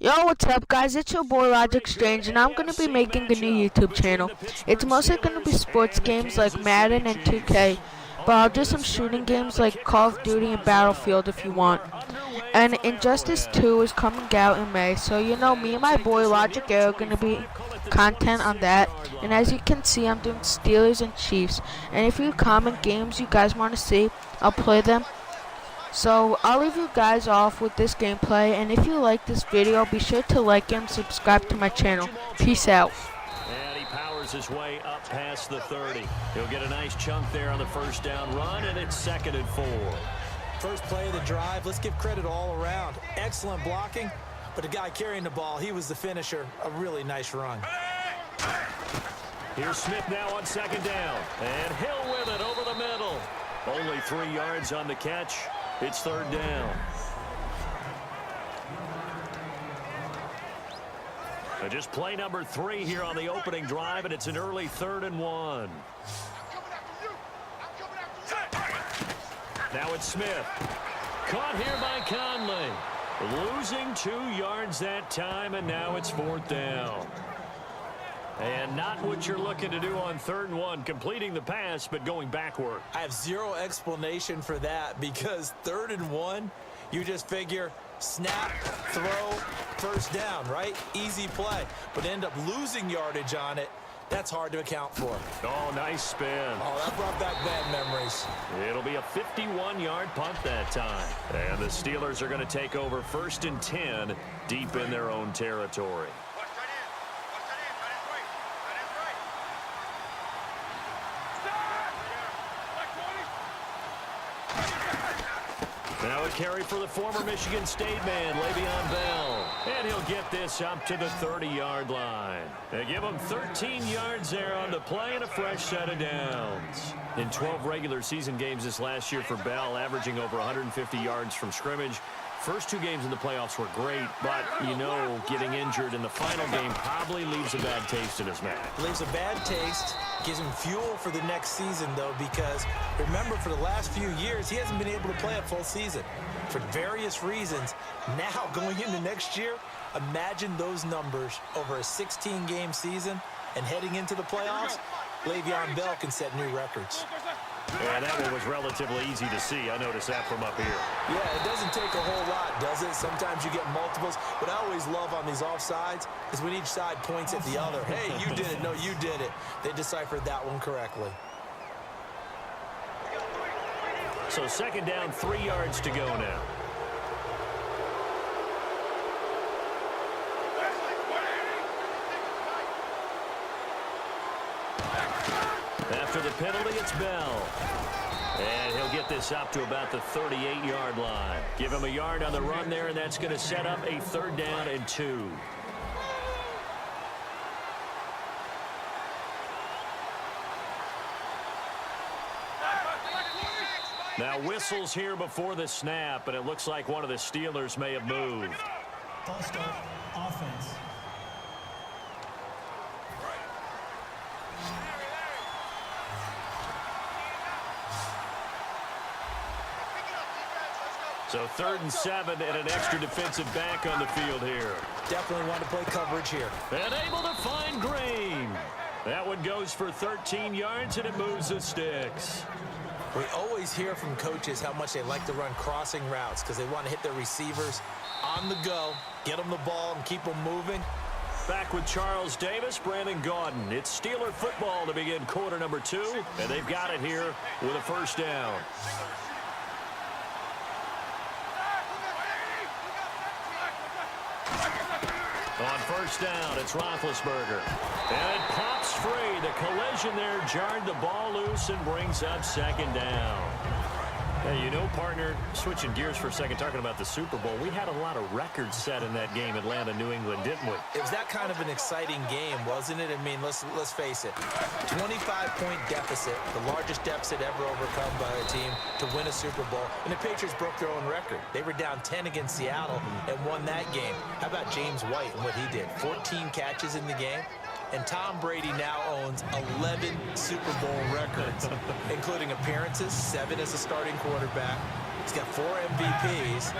Yo, what's up guys? It's your boy Logic Strange and I'm gonna be making a new YouTube channel. It's mostly gonna be sports games like Madden and 2K, but I'll do some shooting games like Call of Duty and Battlefield if you want. And Injustice 2 is coming out in May, so me and my boy Logic Air are gonna be content on that. And as you can see, I'm doing Steelers and Chiefs. And if you comment games you guys want to see, I'll play them. So I'll leave you guys off with this gameplay, and if you like this video, be sure to like and subscribe to my channel. Peace out. And he powers his way up past the 30. He'll get a nice chunk there on the first down run, and it's 2nd and 4. First play of the drive, let's give credit all around. Excellent blocking, but the guy carrying the ball, he was the finisher. A really nice run. Here's Smith now on 2nd down, and Hill with it over the middle. Only 3 yards on the catch. It's 3rd down. And just play number 3 here on the opening drive, and it's an early 3rd and 1. Now it's Smith. Caught here by Conley. Losing 2 yards that time, and now it's 4th down. And not what you're looking to do on 3rd and 1, completing the pass, but going backward. I have zero explanation for that because 3rd and 1, you just figure snap, throw, first down, right? Easy play, but end up losing yardage on it. That's hard to account for. Oh, nice spin. Oh, that brought back bad memories. It'll be a 51-yard punt that time. And the Steelers are going to take over 1st and 10 deep in their own territory. Now a carry for the former Michigan State man, Le'Veon Bell. And he'll get this up to the 30-yard line. They give him 13 yards there on the play and a fresh set of downs. In 12 regular season games this last year for Bell, averaging over 150 yards from scrimmage. First 2 games in the playoffs were great, but, getting injured in the final game probably leaves a bad taste in his mouth. Leaves a bad taste, gives him fuel for the next season, though, because remember, for the last few years, he hasn't been able to play a full season for various reasons. Now, going into next year, imagine those numbers over a 16-game season and heading into the playoffs. Le'Veon Bell can set new records. Yeah, that one was relatively easy to see. I noticed that from up here. Yeah, it doesn't take a whole lot, does it? Sometimes you get multiples. What I always love on these offsides is when each side points at the other. Hey, you did it. No, you did it. They deciphered that one correctly. So 2nd down, 3 yards to go now. After the penalty, it's Bell. And he'll get this up to about the 38-yard line. Give him a yard on the run there, and that's going to set up a 3rd down and 2. Now whistles here before the snap, and it looks like one of the Steelers may have moved. False start, offense. So 3rd and 7 and an extra defensive back on the field here. Definitely want to play coverage here. And able to find Green. That one goes for 13 yards, and it moves the sticks. We always hear from coaches how much they like to run crossing routes because they want to hit their receivers on the go, get them the ball, and keep them moving. Back with Charles Davis, Brandon Gaudin. It's Steeler football to begin quarter number 2, and they've got it here with a first down. On first down, it's Roethlisberger. And it pops free. The collision there jarred the ball loose and brings up 2nd down. Hey, partner, switching gears for a second, talking about the Super Bowl, we had a lot of records set in that game, Atlanta-New England, didn't we? It was that kind of an exciting game, wasn't it? I mean, let's face it. 25-point deficit, the largest deficit ever overcome by a team to win a Super Bowl. And the Patriots broke their own record. They were down 10 against Seattle and won that game. How about James White and what he did? 14 catches in the game. And Tom Brady now owns 11 Super Bowl records, including appearances, 7 as a starting quarterback. He's got 4 MVPs.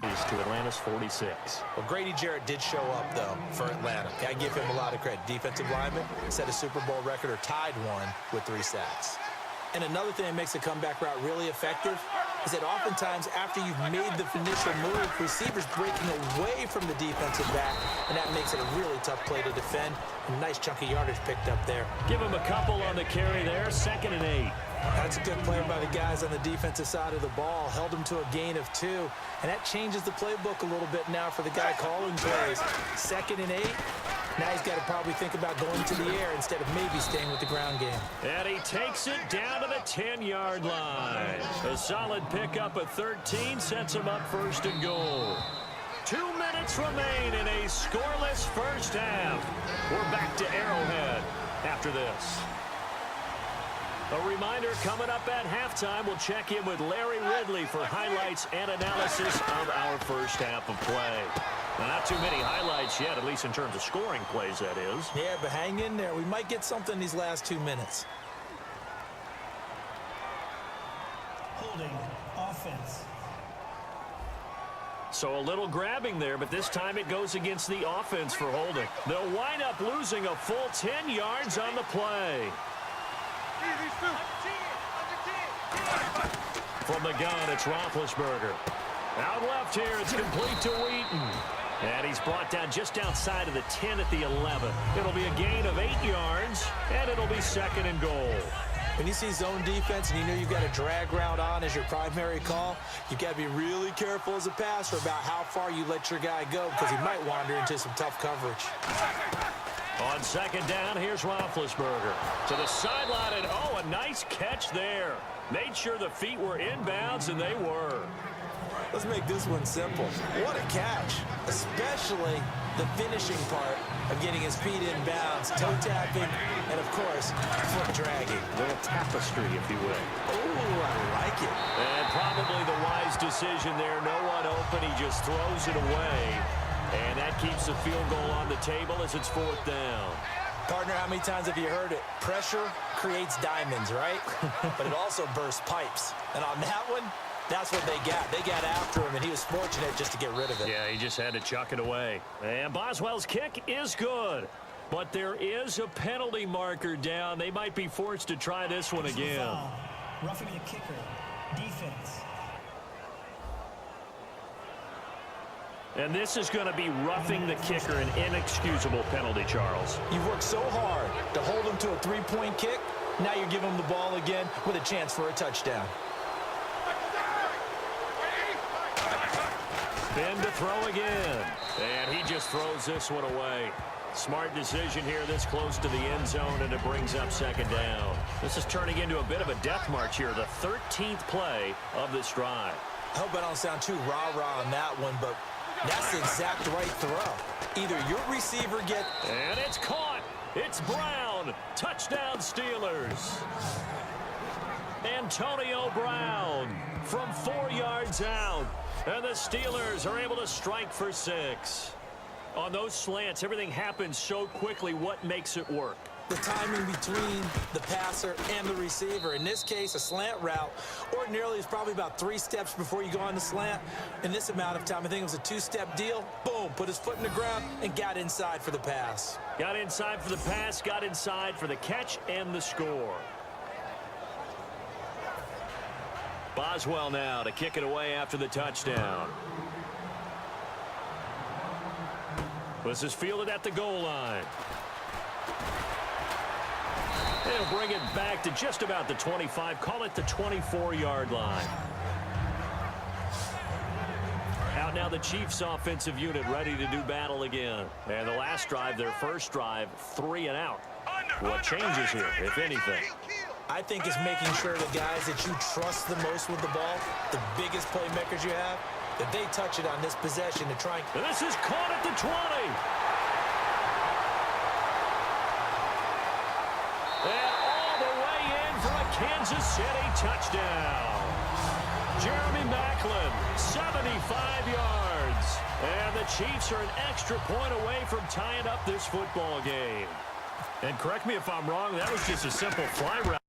To Atlanta's 46. Well, Grady Jarrett did show up, though, for Atlanta. I give him a lot of credit. Defensive lineman set a Super Bowl record or tied one with 3 sacks. And another thing that makes a comeback route really effective is that oftentimes after you've made the initial move, receivers breaking away from the defensive back, and that makes it a really tough play to defend. A nice chunk of yardage picked up there. Give him a couple on the carry there, 2nd and 8. That's a good play by the guys on the defensive side of the ball. Held him to a gain of 2. And that changes the playbook a little bit now for the guy calling plays. 2nd and 8. Now he's got to probably think about going to the air instead of maybe staying with the ground game. And he takes it down to the 10-yard line. A solid pickup at 13 sets him up 1st and goal. 2 minutes remain in a scoreless first half. We're back to Arrowhead after this. A reminder, coming up at halftime, we'll check in with Larry Ridley for highlights and analysis of our first half of play. Now, not too many highlights yet, at least in terms of scoring plays, that is. Yeah, but hang in there. We might get something these last 2 minutes. Holding offense. So a little grabbing there, but this time it goes against the offense for holding. They'll wind up losing a full 10 yards on the play. From the gun, it's Roethlisberger. Out left here, it's complete to Wheaton. And he's brought down just outside of the 10 at the 11. It'll be a gain of 8 yards, and it'll be 2nd and goal. When you see zone defense and you know you've got a drag route on as your primary call, you've got to be really careful as a passer about how far you let your guy go because he might wander into some tough coverage. On 2nd down, here's Roethlisberger. To the sideline, and oh, a nice catch there. Made sure the feet were inbounds, and they were. Let's make this one simple. What a catch, especially the finishing part of getting his feet in bounds, toe tapping, and of course, foot dragging. A little tapestry, if you will. Ooh, I like it. And probably the wise decision there. No one open. He just throws it away. And that keeps the field goal on the table as it's 4th down. Partner, how many times have you heard it? Pressure creates diamonds, right? But it also bursts pipes. And on that one, that's what they got. They got after him, and he was fortunate just to get rid of it. Yeah, he just had to chuck it away. And Boswell's kick is good. But there is a penalty marker down. They might be forced to try this one again. Foul. Roughing the kicker. Defense. And this is going to be roughing the kicker, an inexcusable penalty, Charles. You've worked so hard to hold him to a 3-point kick. Now you're giving him the ball again with a chance for a touchdown. Then to throw again. And he just throws this one away. Smart decision here this close to the end zone, and it brings up 2nd down. This is turning into a bit of a death march here, the 13th play of this drive. I hope I don't sound too rah-rah on that one, but that's the exact right throw. Either your receiver get... And it's caught. It's Brown. Touchdown Steelers. Antonio Brown from 4 yards out. And the Steelers are able to strike for 6. On those slants, everything happens so quickly. What makes it work? The timing between the passer and the receiver. In this case, a slant route ordinarily is probably about 3 steps before you go on the slant. In this amount of time, I think it was a 2-step deal. Boom, put his foot in the ground and got inside for the pass. Got inside for the pass, got inside for the catch and the score. Boswell now to kick it away after the touchdown. This is fielded at the goal line. They'll bring it back to just about the 25. Call it the 24-yard line. Out now the Chiefs offensive unit ready to do battle again. And the last drive, their first drive, 3 and out. What changes here, if anything? I think it's making sure the guys that you trust the most with the ball, the biggest playmakers you have, that they touch it on this possession to try and... This is caught at the 20. And all the way in for a Kansas City touchdown. Jeremy Maclin, 75 yards. And the Chiefs are an extra point away from tying up this football game. And correct me if I'm wrong, that was just a simple fly route.